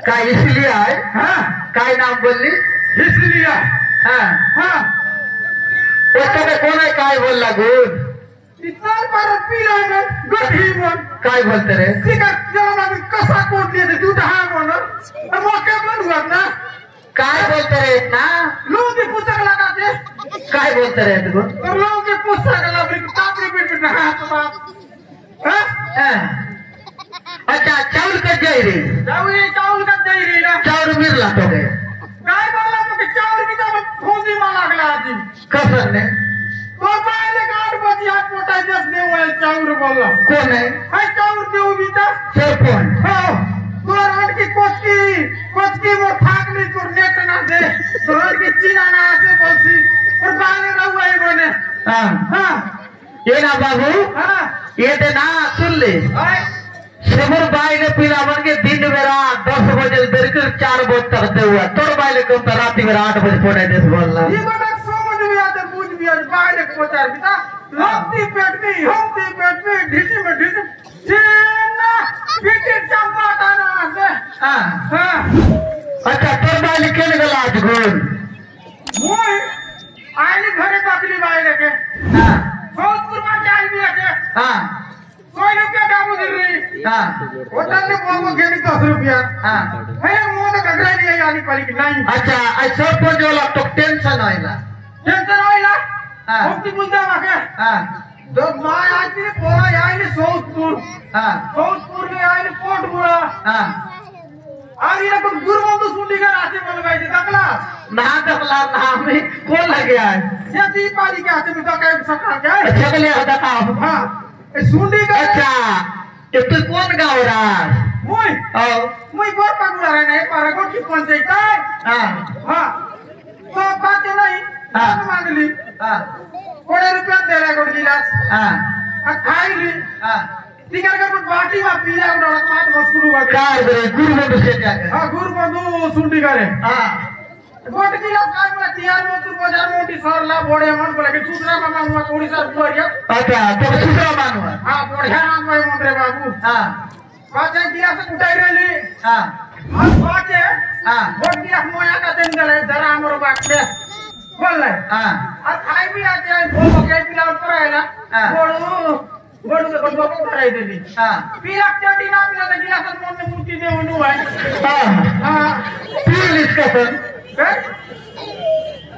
काय इसलिए आहे काय नाम बोलली इसलिए कोण आहे काय बोलला गुण काय बोलते रे कसा कोट लिहिते तू हा म्हणून मोठ्या पण हुआ ना काय बोलते रे ना लोग के पुस्तक लगाते काय बोलते रे तू लोग के पुस्तक लगा कापड़ी पेट में हाथ बाप अच्छा चावल का जाई रे चावल का जाई रे ना चावल मिरला तो गए काय बोलला मग चावल की तो फोंदी मा लागला आजी कसं ने तो पहिले गाड बची हात पोटाय जस देव आहे चावल बोलला कोण आहे हाय चावल देव भी था सरपंच हो तो रात की कोचकी वो ठाकली तो नेट ना दे तो रात की चीना ना ऐसे बोलसी और बाले रहू है बने हां ये ना बाबू ये ते ना सुन ले समर बाई ने पीला बन के दिन मेरा 10 बजे दरकर 4 बजे तक दे हुआ तोड़ बाई ले कम रात में 8 बजे फोड़े दे बोलना ये बड़ा समझ में आता बुझ भी आज बाई ने पहुंचा बिता हमती पेट में ढीसी में चीना पीटे चंपा ना से हां अच्छा तोड़ बाई ले केने गला आज गोल मोय आईने घरे बाकली बाई लेके भोजपुर में जाई भी है 100 रुपया दाम दे रही होटल ने बोलो गेली 10 रुपया है मोद गगरा नहीं आनी पड़ी नहीं अच्छा आई सरपंच वाला तो टेंशन होइला हमती बोलता माके दो माय आज ने पोरा आई ने सोतपुर में आई ने कोटपुरा और ये को गुरबंधु सुंडी का रास्ते बोल गए थे दकला ना में कौन लगे है ये दीपावली के हाथ में तो क्या सका क्या अच्छा के लिए दका हां सुंडी का अच्छा ये तू कौन गाँव रहा मुई गोर पगुड़ा है नहीं पारा गोर की पंचायत है हां तो बात नहीं मांग ली कोड़े रुपया दे रहा गोर गिलास खाई ली तिगर का बाटी में पीला उड़ा मार मस्कुरू हुआ कार दे गुरबंधु से क्या करे हां गुरबंधु सुंडी करे गोट गिलास खाई में तियार में तू बाजार मोटी सरला बोड़े मन बोले कि सुसरा मामा हुआ थोड़ी सा बुआरिया अच्छा तो सुसरा मान हुआ हां बढ़िया नाम भाई मोटरे बाबू बाजे गिलास उठाई रहली और बाजे गोट गिलास मोया का दिन गले जरा हमरो बाटले बोल ले और खाई भी आते हैं वो के पिला ऊपर आएला गोड़ू के गोड़ू को उठाई देली पीला चटी ना पीला तो गिलास मन में मूर्ति दे उनु है हां पील इसका सर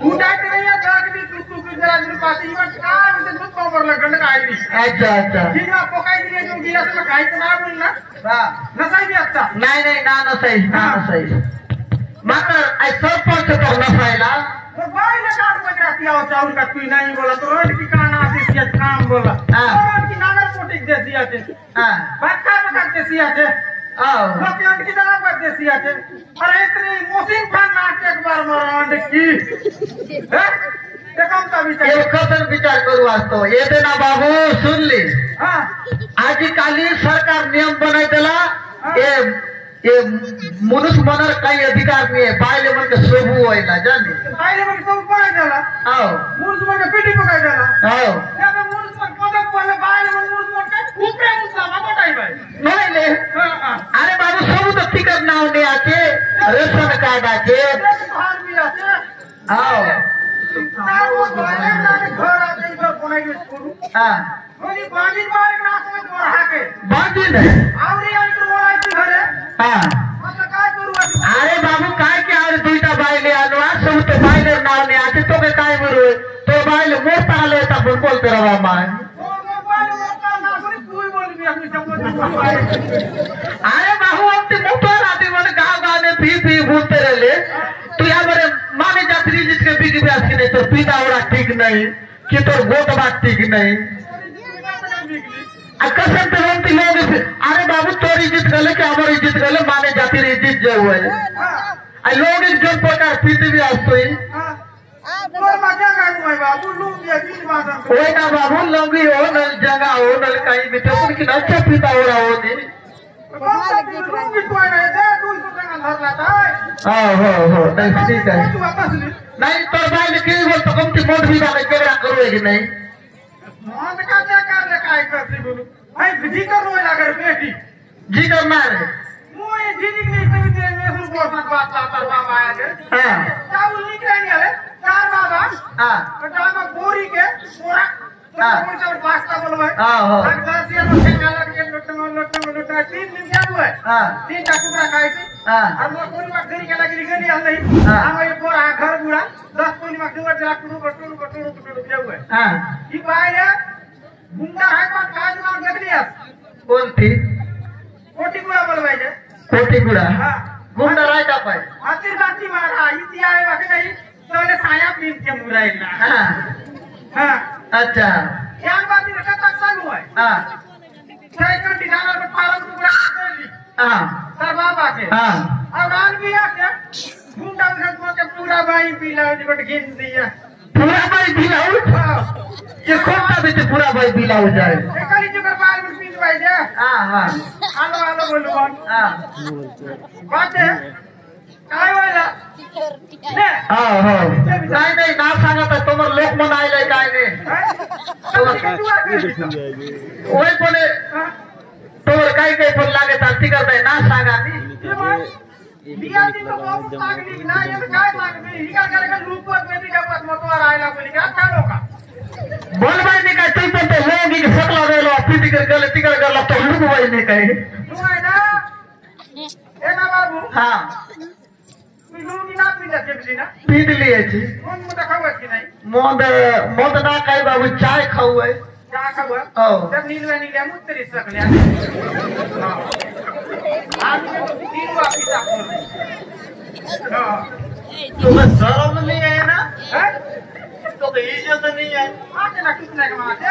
उठाते नहीं है जाग भी तू जरा दिन पाती में का मुझे दूध पावर लगन का आई अच्छा जीना पकाई दिए जो गिलास में खाई तो ना बोलना नसाई भी अच्छा नहीं ना नसाई मगर आई सरपंच तो नसाईला तो भाई ने काट बजा दिया और चावल का तू नहीं बोला तो रोड की काना देसी काम बोला रोड की नागर पोटिक देसी आते बच्चा बच्चा देसी आते लोग की जगह पर देसी आते अरे इतनी मोसिन खान नाटक बार मरांड की है ते कम का विचार ये कदर विचार करू वास्तो ये देना बाबू सुन ली आजकाली सरकार नियम बनाय त्याला ये मनुष्य मनार काही अधिकार नाही बायले म्हणजे सोबू व्हायला जाणे बायले म्हणजे सोबू पडाय त्याला हो मुरुस म्हणजे पिटी पकाय त्याला हो त्याला मुरुस म्हणजे पदक पडले बायले म्हणजे मुरुस म्हणजे काय उपरे मुसला बाटाई बाय नाही ले अरे बाबू सोबू तर तिकट नाव नाही आचे रेशन कार्ड आचे बाहेर मी आचे हो घर आते इधर कोणाई करू हां म्हणजे बांधीन बाय नासमध्ये वर हाके बांधीन आहे आवरी आणि बोलायची घरे हां मतलब काय करू अरे बाबू काय की अरे दुईटा बायले आणवा सब तो बायले नाव नाही आचे तो काय मरू तो बायले मोठा आले तर आपण बोलते रवा माय अरे बाबू अब ते मोठा राहते म्हणे गाव गाव में पी बोलते रहले तू या बरे माने जात्री जिसके बिग ब्यास की नहीं तो पीता ओरा ठीक नहीं कि तो गोट बात ठीक नहीं कसं ते म्हणते लोग अरे बाबू तोर इज्जत गले की हमारी इज्जत गले माने जाती रे इज्जत जे हुए लोग एक जन प्रकार पीते भी असतोय ओय ना बाबू लंगी हो न जगह हो न काही भी तो पण की अच्छा पीता ओरा हो नी हो नहीं ठीक है नहीं तो भाई ने की बोलतो कमती मोठ भी बाले केरा करू है कि नहीं मन का क्या कर ले काय करती बोलू भाई जी करो लागर बेटी जी करना रे मोए जी नहीं तभी तेरे में सुन बोल मत बात लातर बाबा आया के हां चावल निकले नहीं आले चार बाबा हां कटामा बोरी के पूरा कौन सा पास्ता बोलवाए हां हो गलसिया में खेला के लोटना 3 दिन क्या हुआ हां 3 टुकड़ा खाए थे हां और वो कोई मत गरी के लगी गली हम नहीं हम ये पूरा घर पूरा 10 कोई मत दुआ लाख रुपए हुआ हां ये बाय गुंडा है पर काज नाम देख लिया कौन थी कोटी गुड़ा बोलवाए कोटी गुड़ा हां गुंडा राय का पाए आतिर बाती मारा इति आए वाके नहीं तोले साया पीन के मुराइला हां हां अच्छा ज्ञान बाती रखा तक संग हुआ हां छह घंटे जाना पर 12 टुकड़ा कर ली हां सर बाबा के हां और रान भी आके गुंडा के पूरा भाई पीला निकट घिन दिया पूरा भाई बिलाऊ ये खोटा भी तो पूरा भाई बिलाऊ जाए कली जुगर बाल में पीन भाई जा हां हां हेलो हेलो बोलो हां बात है काय वाला ने हां हो नहीं ना सांगत तुम्हार लोक मनायले काय नाही ओय कोने तोर काय काय पण लागे ताती करताय ना सांगा नी दिया दी तो बहुत लागली ना ये काय लागली ही काय करे रूप में भी का मतवार आयला बोली का काय लोका बोल भाई ने काय तू पण ते लोग की सकला गेलो पीटी कर गले तिकड गला तो लुक भाई ने काय तू है ना ए ना बाबू हां तू लोग ना पीला जेबली ना पीट लिए छी मन मुदा खावत की नहीं मोद ना काय बाबू चाय खाऊ है क्या खावत ओ जब नीलवा नीले मुत्तरी सकले आज में तो 3 वापस आ हां तुम्हें शर्म नहीं है ना हैं तो इज्जत नहीं है आके ना कितने का माते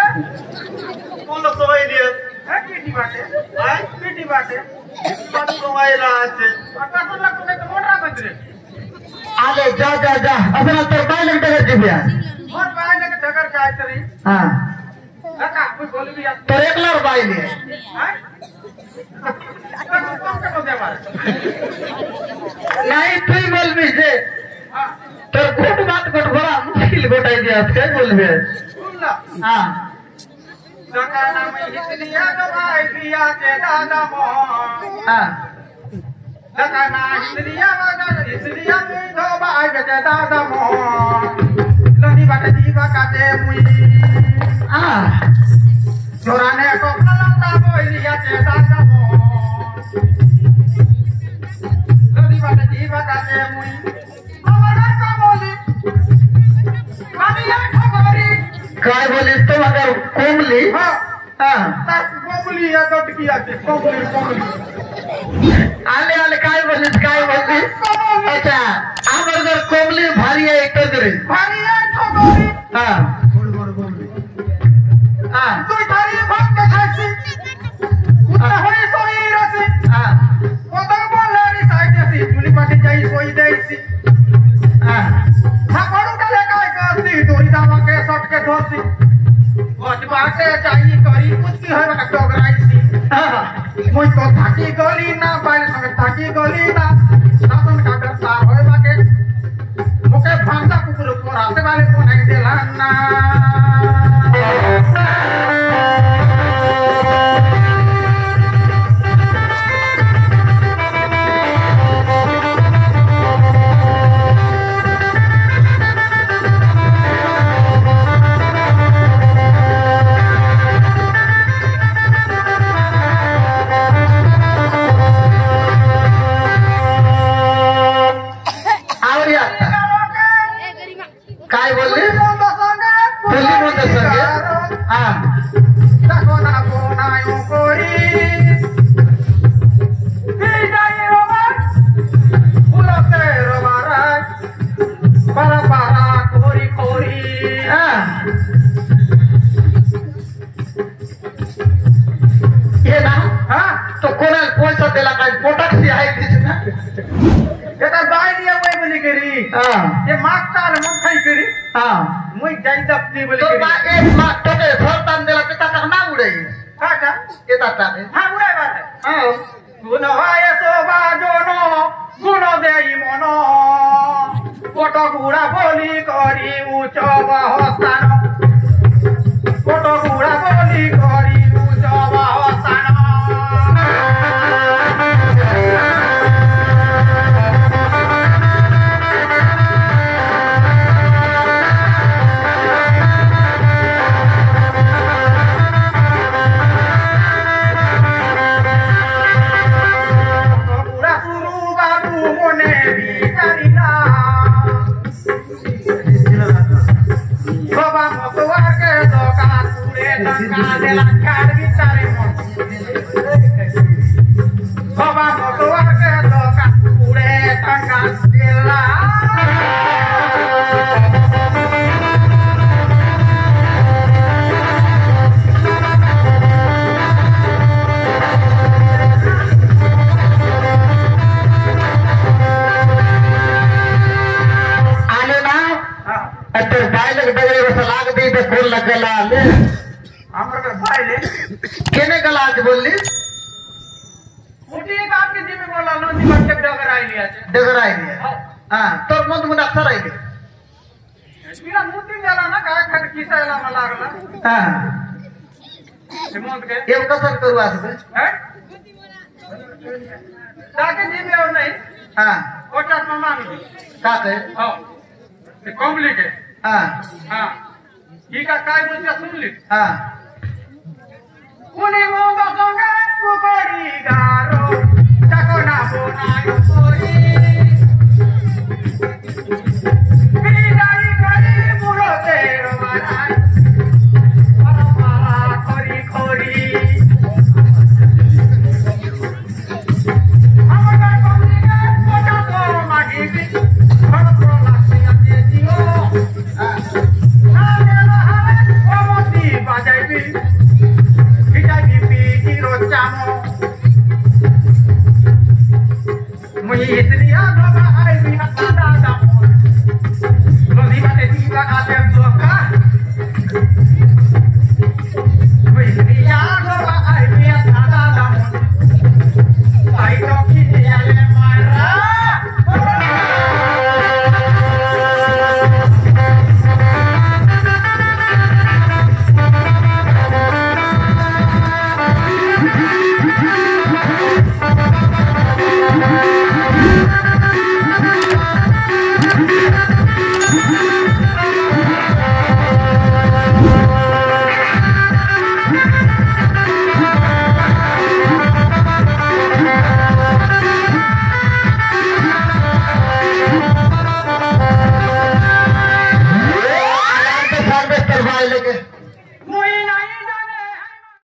कौन लोग सवाई दिया है पीटी बाटे है पीटी बाटे बात सवाई रहा है आता तो लगता है तो मोटा बंदरे आगे जा जा जा अपना तरबाई लगता है दिव्या और बाय ने डगर काय तरी हां लका कोई बोल भी तो एक लड़ बाई ले हैं तुम के बोल दे मारे नहीं तू ही बोल भी से हां तो खूब बात कर बड़ा मुश्किल बताई दिया क्या बोल भी सुन ला हां लका नाम इसलिए तो भाई पिया के दादा मोहन हां लका ना इसलिए में तो भाई के दादा मोहन लनी बाटे जीवा काटे मुई हां जोराने को ललता बोलिया के दादा मोहन लनी बाटे जीवा काटे मुई हमारा का बोली मानिया खबरी काय बोलिस तुम अगर कोमली हां हां कोमली या डट किया के कोमली आले आले काय बोलिस अच्छा आमर घर कोमली भारी है एक तगरे भारी है ठोकरी हां हां तू थारी भाग के खासी उतना होई सोई रसी हां कोदम बोलारी साइड से पुली पाटी जाई सोई देसी हां हापड़ू डाले काय करसी दोरी दावा के सट के धोसी भज बाटे जाई करी मुस्की है बका डगराइसी मुई तो थाकी गली ना बाइल संगे थाकी गली ना शासन का बेसार होय बाके मुके भांगा कुकुर ऊपर आसे वाले को नहीं देला ना काय बोलली बोलली कोणतं संगे हा कोणा कोणा कोरी विजय रोबा फुलते रोबारा बारा बारा कोरी कोरी ये ना हा तो कोणाला पैसा दिला काय पोटाक्षी आहे तिची ना एका बाय दिया वय बोली करी हा ये मागता आलं मग काय करी हा मुई जाई दपनी बोली तो करी बा एक मा टोके फरतान दिला ते टाका ना उडे का का येतात टाके हा उडाय बात हा गुण हाय सोबा जोनो गुण देई मनो कोटो गुडा बोली करी उच्च बहस्तान कोटो गुडा बोली करी उच्च बहस्तान केने गला आज बोलली मोठी एक आपली जी मी बोलला नव्हती वाटते डगर आईली आहे डगर आहे हा तर मग तुम्ही अक्षर राहिले तिला मुती गेला ना काय खड किसायला मला लागला हा ते मग काय एव कसं करू आज टाके जी मी और नाही हा कोटात मामी का काय हो ते कॉम्प्लिक आहे हा हा ही का काय बोलते सुनली हा कुणी मोंग सोंगा कुकोडी गारो चकोना बोनायो कोरी बिदाई करी बुरो तेरो माराय परमारा खोरी खोरी हमरा कोनिगा कोटा तो मागी की बड़ो लासी आते दियो ना गेला हाय ओ मोती बाजाई भी मुझे इसलिए